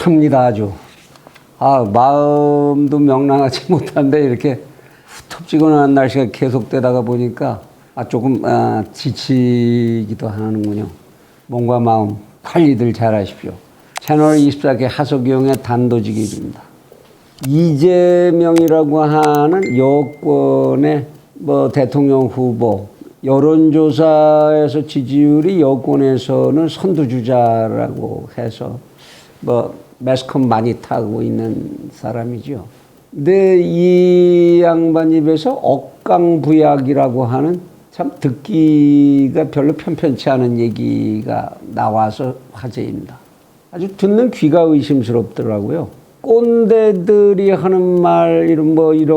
섭섭합니다, 아주. 마음도 명랑하지 못한데 이렇게 후텁지근한 날씨가 계속되다가 보니까 조금 지치기도 하는군요. 몸과 마음 관리들 잘하십시오. 채널 24개 하석영의 단도직입니다. 이재명이라고 하는 여권의 대통령 후보, 여론조사에서 지지율이 여권에서는 선두주자라고 해서 매스컴 많이 타고 있는 사람이죠. 근데 이 양반 입에서 억강부약이라고 하는 참 듣기가 별로 편편치 않은 얘기가 나와서 화제입니다. 아주 듣는 귀가 의심스럽더라고요. 꼰대들이 하는 말 이런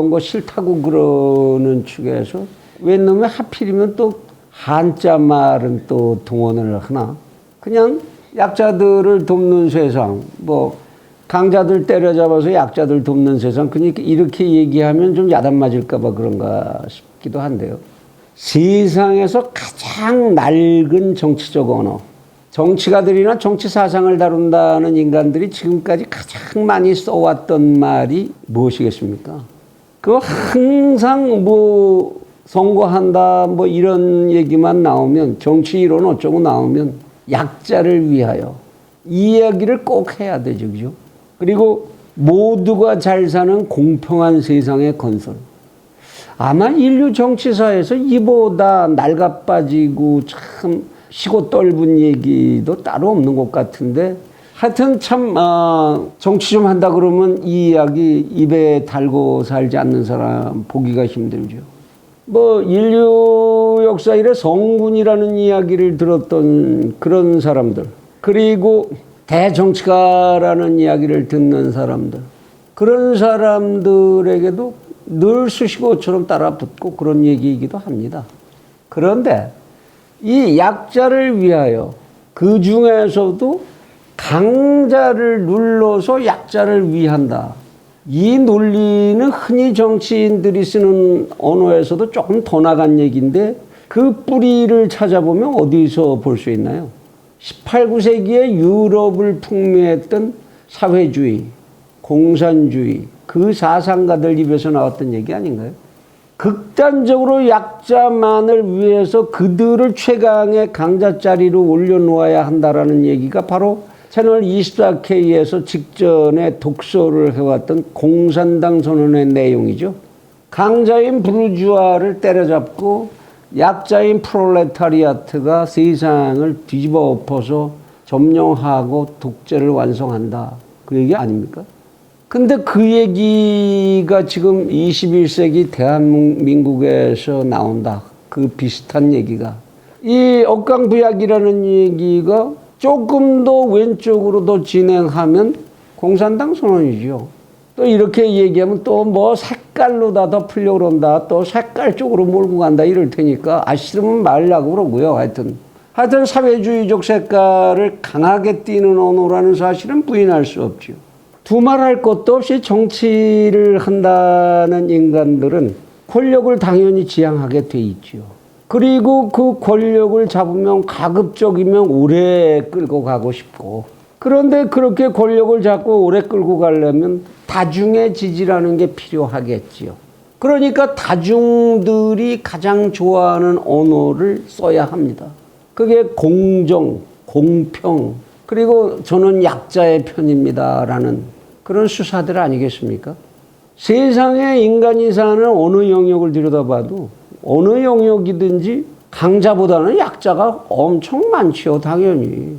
거 싫다고 그러는 축에서 웬 놈의 하필이면 또 한자 말은 또 동원을 하나? 그냥 약자들을 돕는 세상, 강자들 때려잡아서 약자들 돕는 세상, 그러니까 이렇게 얘기하면 좀 야단 맞을까봐 그런가 싶기도 한데요. 세상에서 가장 낡은 정치적 언어, 정치가들이나 정치 사상을 다룬다는 인간들이 지금까지 가장 많이 써왔던 말이 무엇이겠습니까? 그거 항상 선거한다 이런 얘기만 나오면, 정치 이론 어쩌고 나오면 약자를 위하여 이 이야기를 꼭 해야 되죠, 그죠? 그리고 모두가 잘 사는 공평한 세상의 건설. 아마 인류 정치사에서 이보다 낡아빠지고 참 시고 떫은 얘기도 따로 없는 것 같은데, 하여튼 참 정치 좀 한다 그러면 이 이야기 입에 달고 살지 않는 사람 보기가 힘들죠. 인류 역사 이래 성군이라는 이야기를 들었던 그런 사람들, 그리고 대정치가라는 이야기를 듣는 사람들, 그런 사람들에게도 늘 수식어처럼 따라붙고 그런 얘기이기도 합니다. 그런데 이 약자를 위하여, 그 중에서도 강자를 눌러서 약자를 위한다, 이 논리는 흔히 정치인들이 쓰는 언어에서도 조금 더 나간 얘기인데, 그 뿌리를 찾아보면 어디서 볼 수 있나요? 18, 19세기에 유럽을 풍미했던 사회주의, 공산주의, 그 사상가들 입에서 나왔던 얘기 아닌가요? 극단적으로 약자만을 위해서 그들을 최강의 강자 자리로 올려놓아야 한다라는 얘기가 바로 채널 24K에서 직전에 독서를 해왔던 공산당 선언의 내용이죠. 강자인 부르주아를 때려잡고 약자인 프롤레타리아트가 세상을 뒤집어 엎어서 점령하고 독재를 완성한다, 그 얘기 아닙니까? 근데 그 얘기가 지금 21세기 대한민국에서 나온다, 그 비슷한 얘기가. 이 억강부약이라는 얘기가 조금 더 왼쪽으로 더 진행하면 공산당 선언이죠. 또 이렇게 얘기하면 또 색깔로 다 덮으려고 그런다, 또 색깔 쪽으로 몰고 간다 이럴 테니까 싫으면 말라고 그러고요. 하여튼 사회주의적 색깔을 강하게 띠는 언어라는 사실은 부인할 수 없죠. 두말할 것도 없이 정치를 한다는 인간들은 권력을 당연히 지향하게 돼 있죠. 그리고 그 권력을 잡으면 가급적이면 오래 끌고 가고 싶고, 그런데 그렇게 권력을 잡고 오래 끌고 가려면 다중의 지지라는 게 필요하겠지요. 그러니까 다중들이 가장 좋아하는 언어를 써야 합니다. 그게 공정, 공평, 그리고 저는 약자의 편입니다라는 그런 수사들 아니겠습니까? 세상에 인간이 사는 어느 영역을 들여다봐도 어느 영역이든지 강자보다는 약자가 엄청 많지요, 당연히.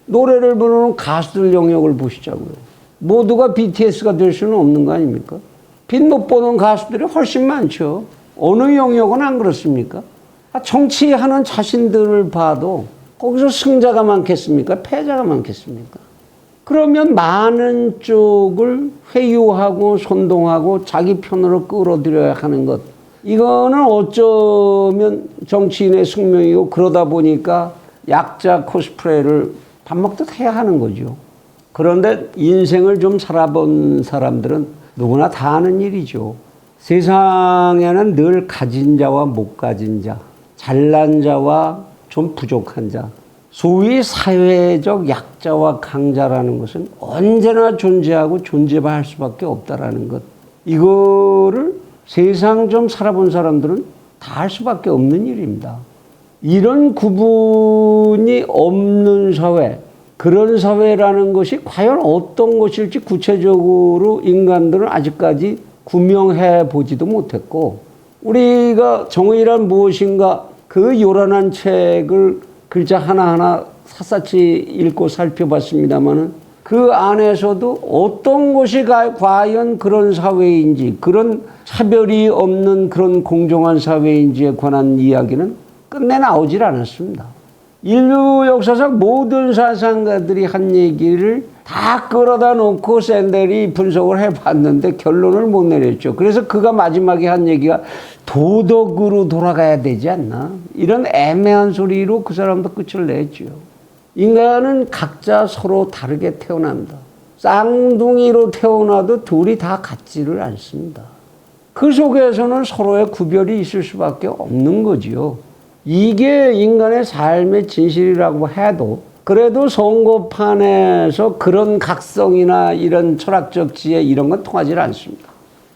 노래를 부르는 가수들 영역을 보시자고요. 모두가 BTS가 될 수는 없는 거 아닙니까? 빚 못 보는 가수들이 훨씬 많죠. 어느 영역은 안 그렇습니까? 정치하는 자신들을 봐도 거기서 승자가 많겠습니까? 패자가 많겠습니까? 그러면 많은 쪽을 회유하고 선동하고 자기 편으로 끌어들여야 하는 것, 이거는 어쩌면 정치인의 숙명이고, 그러다 보니까 약자 코스프레를 밥 먹듯 해야 하는 거죠. 그런데 인생을 좀 살아본 사람들은 누구나 다 아는 일이죠. 세상에는 늘 가진 자와 못 가진 자, 잘난 자와 좀 부족한 자, 소위 사회적 약자와 강자라는 것은 언제나 존재하고 존재할 수밖에 없다라는 것. 이거를 세상 좀 살아본 사람들은 다 할 수밖에 없는 일입니다. 이런 구분이 없는 사회, 그런 사회라는 것이 과연 어떤 것일지 구체적으로 인간들은 아직까지 구명해 보지도 못했고, 우리가 정의란 무엇인가 그 요란한 책을 글자 하나하나 샅샅이 읽고 살펴봤습니다마는 그 안에서도 어떤 것이 과연 그런 사회인지, 그런 차별이 없는 그런 공정한 사회인지에 관한 이야기는 끝내 나오질 않았습니다. 인류 역사상 모든 사상가들이 한 얘기를 다 끌어다 놓고 샌델이 분석을 해봤는데 결론을 못 내렸죠. 그래서 그가 마지막에 한 얘기가 도덕으로 돌아가야 되지 않나, 이런 애매한 소리로 그 사람도 끝을 냈죠. 인간은 각자 서로 다르게 태어납니다. 쌍둥이로 태어나도 둘이 다 같지를 않습니다. 그 속에서는 서로의 구별이 있을 수밖에 없는 거지요. 이게 인간의 삶의 진실이라고 해도, 그래도 선거판에서 그런 각성이나 이런 철학적 지혜 이런 건 통하지 않습니다.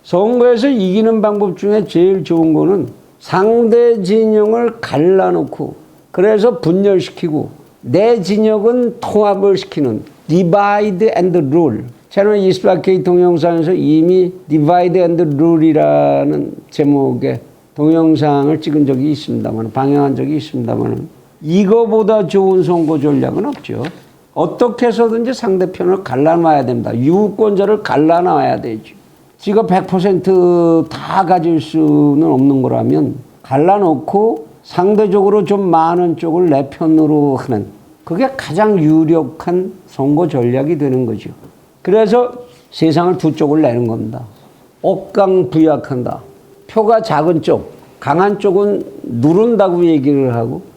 선거에서 이기는 방법 중에 제일 좋은 거는 상대 진영을 갈라놓고 그래서 분열시키고 내 진영은 통합을 시키는 divide and rule. 저는 이스라엘 동영상에서 이미 divide and rule이라는 제목의 동영상을 찍은 적이 있습니다만, 방영한 적이 있습니다만, 이거보다 좋은 선거 전략은 없죠. 어떻게 해서든지 상대편을 갈라놔야 됩니다. 유권자를 갈라놔야 되죠. 지가 100% 가질 수는 없는 거라면 갈라놓고 상대적으로 좀 많은 쪽을 내 편으로 하는, 그게 가장 유력한 선거 전략이 되는 거죠. 그래서 세상을 두 쪽을 내는 겁니다. 억강부약한다. 표가 작은 쪽, 강한 쪽은 누른다고 얘기를 하고,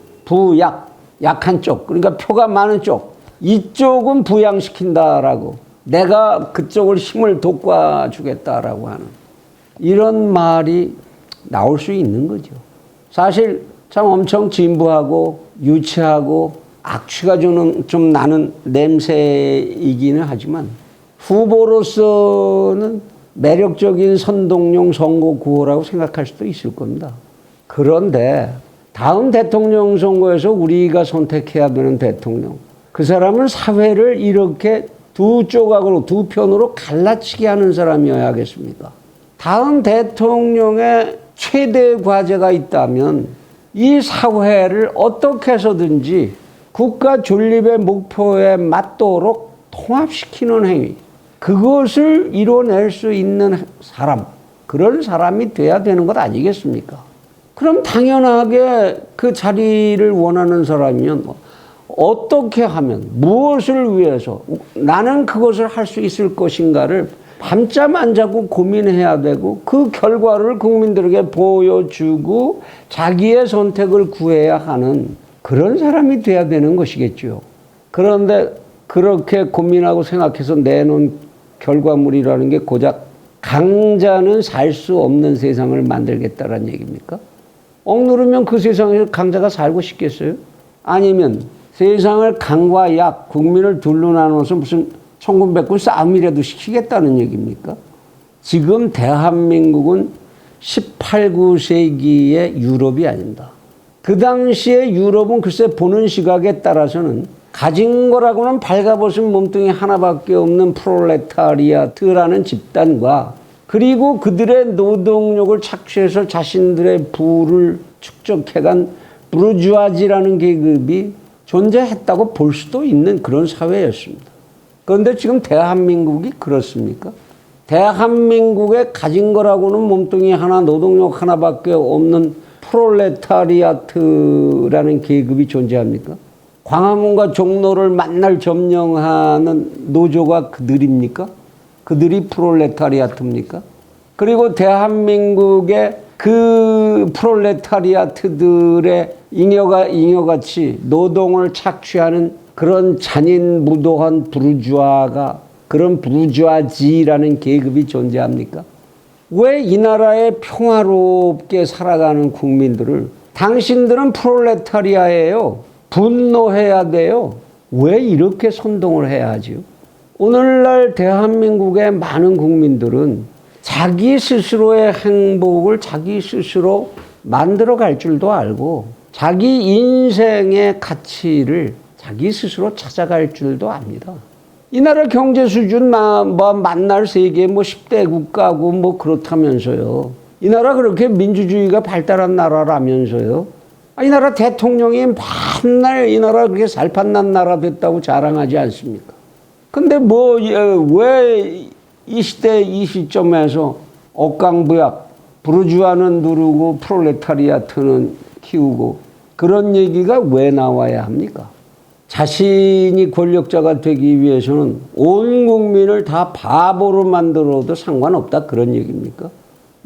약한 쪽, 그러니까 표가 많은 쪽, 이쪽은 부양시킨다라고, 내가 그쪽을 힘을 돋궈주겠다라고 하는 이런 말이 나올 수 있는 거죠. 사실 참 엄청 진부하고 유치하고 악취가 좀 나는 냄새이기는 하지만 후보로서는 매력적인 선동용 선거 구호라고 생각할 수도 있을 겁니다. 그런데 다음 대통령 선거에서 우리가 선택해야 되는 대통령, 그 사람은 사회를 이렇게 두 조각으로, 두 편으로 갈라치게 하는 사람이어야겠습니까? 다음 대통령의 최대 과제가 있다면 이 사회를 어떻게 해서든지 국가 존립의 목표에 맞도록 통합시키는 행위, 그것을 이뤄낼 수 있는 사람, 그런 사람이 돼야 되는 것 아니겠습니까? 그럼 당연하게 그 자리를 원하는 사람이면 어떻게 하면, 무엇을 위해서 나는 그것을 할 수 있을 것인가를 밤잠 안 자고 고민해야 되고, 그 결과를 국민들에게 보여주고 자기의 선택을 구해야 하는 그런 사람이 돼야 되는 것이겠죠. 그런데 그렇게 고민하고 생각해서 내놓은 결과물이라는 게 고작 강자는 살 수 없는 세상을 만들겠다는 얘기입니까? 억누르면 그 세상에 강자가 살고 싶겠어요? 아니면 세상을 강과 약, 국민을 둘로 나눠서 무슨 천군백군 싸움이라도 시키겠다는 얘기입니까? 지금 대한민국은 18, 9세기의 유럽이 아닙니다. 그 당시에 유럽은 글쎄 보는 시각에 따라서는 가진 거라고는 발가벗은 몸뚱이 하나밖에 없는 프롤레타리아트라는 집단과, 그리고 그들의 노동력을 착취해서 자신들의 부를 축적해간 부르주아지라는 계급이 존재했다고 볼 수도 있는 그런 사회였습니다. 그런데 지금 대한민국이 그렇습니까? 대한민국에 가진 거라고는 몸뚱이 하나, 노동력 하나밖에 없는 프롤레타리아트라는 계급이 존재합니까? 광화문과 종로를 만날 점령하는 노조가 그들입니까? 그들이 프롤레타리아트입니까? 그리고 대한민국의 그 프롤레타리아트들의 잉여같이 노동을 착취하는 그런 잔인무도한 부르주아가, 그런 부르주아지라는 계급이 존재합니까? 왜 이 나라에 평화롭게 살아가는 국민들을 당신들은 프롤레타리아예요, 분노해야 돼요. 왜 이렇게 선동을 해야 하지요? 오늘날 대한민국의 많은 국민들은 자기 스스로의 행복을 자기 스스로 만들어 갈 줄도 알고 자기 인생의 가치를 자기 스스로 찾아갈 줄도 압니다. 이 나라 경제 수준 만날 세계 10대 국가고 그렇다면서요. 이 나라 그렇게 민주주의가 발달한 나라라면서요. 이 나라 대통령이 맨날 이 나라 그렇게 살판난 나라 됐다고 자랑하지 않습니까? 근데 왜 이 시대 이 시점에서 억강부약, 부르주아는 누르고 프롤레타리아트는 키우고 그런 얘기가 왜 나와야 합니까? 자신이 권력자가 되기 위해서는 온 국민을 다 바보로 만들어도 상관없다 그런 얘기입니까?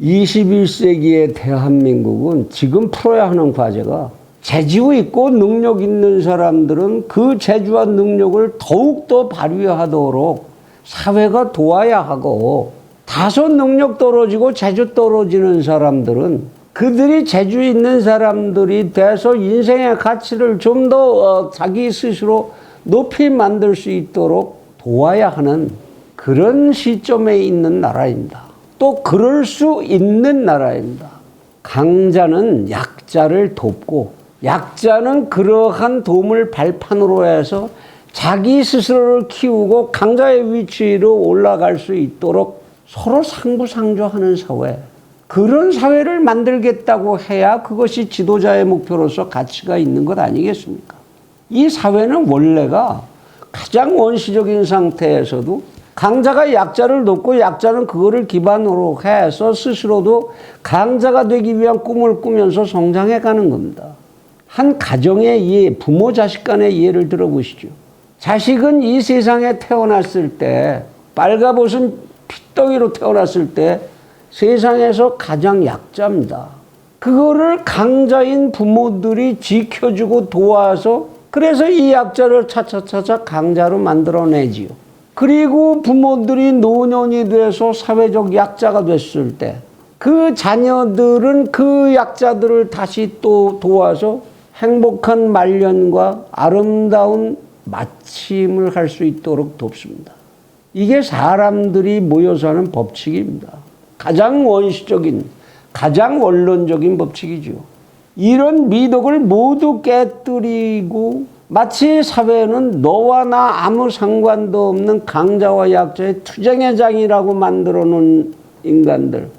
21세기의 대한민국은 지금 풀어야 하는 과제가 재주 있고 능력 있는 사람들은 그 재주와 능력을 더욱더 발휘하도록 사회가 도와야 하고 다소 능력 떨어지고 재주 떨어지는 사람들은 그들이 재주 있는 사람들이 돼서 인생의 가치를 좀 더 자기 스스로 높이 만들 수 있도록 도와야 하는 그런 시점에 있는 나라입니다. 또 그럴 수 있는 나라입니다. 강자는 약자를 돕고 약자는 그러한 도움을 발판으로 해서 자기 스스로를 키우고 강자의 위치로 올라갈 수 있도록 서로 상부상조하는 사회, 그런 사회를 만들겠다고 해야 그것이 지도자의 목표로서 가치가 있는 것 아니겠습니까? 이 사회는 원래가 가장 원시적인 상태에서도 강자가 약자를 돕고 약자는 그거를 기반으로 해서 스스로도 강자가 되기 위한 꿈을 꾸면서 성장해가는 겁니다. 한 가정의 이해, 부모 자식 간의 이해를 들어보시죠. 자식은 이 세상에 태어났을 때 빨가벗은 핏덩이로 태어났을 때 세상에서 가장 약자입니다. 그거를 강자인 부모들이 지켜주고 도와서 그래서 이 약자를 차차차차 강자로 만들어내지요. 그리고 부모들이 노년이 돼서 사회적 약자가 됐을 때 그 자녀들은 그 약자들을 다시 또 도와서 행복한 말년과 아름다운 마침을 할 수 있도록 돕습니다. 이게 사람들이 모여서 하는 법칙입니다. 가장 원시적인, 가장 원론적인 법칙이죠. 이런 미덕을 모두 깨뜨리고 마치 사회는 너와 나 아무 상관도 없는 강자와 약자의 투쟁의 장이라고 만들어 놓은 인간들,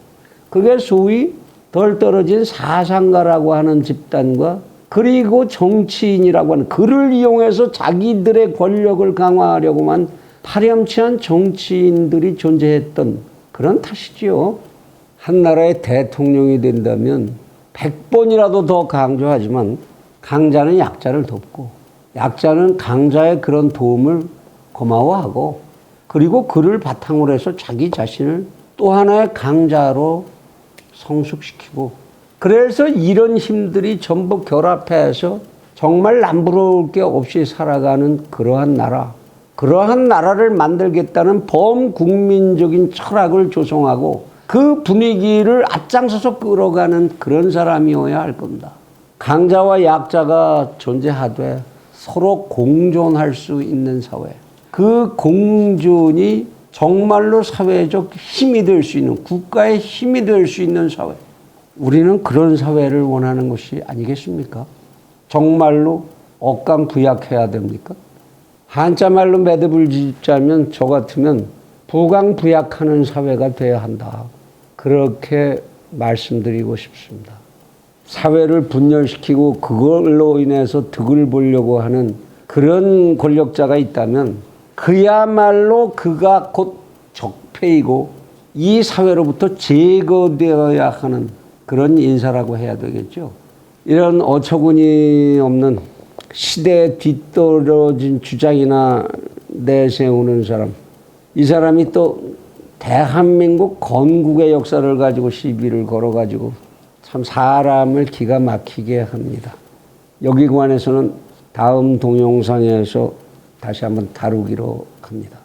그게 소위 덜 떨어진 사상가라고 하는 집단과 그리고 정치인이라고 하는 그를 이용해서 자기들의 권력을 강화하려고만 파렴치한 정치인들이 존재했던 그런 탓이지요. 한 나라의 대통령이 된다면 100번이라도 더 강조하지만 강자는 약자를 돕고 약자는 강자의 그런 도움을 고마워하고 그리고 그를 바탕으로 해서 자기 자신을 또 하나의 강자로 성숙시키고 그래서 이런 힘들이 전부 결합해서 정말 남부러울 게 없이 살아가는 그러한 나라, 그러한 나라를 만들겠다는 범국민적인 철학을 조성하고 그 분위기를 앞장서서 끌어가는 그런 사람이어야 할 겁니다. 강자와 약자가 존재하되 서로 공존할 수 있는 사회, 그 공존이 정말로 사회적 힘이 될 수 있는, 국가의 힘이 될 수 있는 사회, 우리는 그런 사회를 원하는 것이 아니겠습니까? 정말로 억강부약해야 됩니까? 한자말로 매듭을 짓자면 저 같으면 부강부약하는 사회가 되어야 한다. 그렇게 말씀드리고 싶습니다. 사회를 분열시키고 그걸로 인해서 득을 보려고 하는 그런 권력자가 있다면 그야말로 그가 곧 적폐이고 이 사회로부터 제거되어야 하는 그런 인사라고 해야 되겠죠. 이런 어처구니 없는 시대에 뒤떨어진 주장이나 내세우는 사람, 이 사람이 또 대한민국 건국의 역사를 가지고 시비를 걸어가지고 참 사람을 기가 막히게 합니다. 여기 관해서는 다음 동영상에서 다시 한번 다루기로 합니다.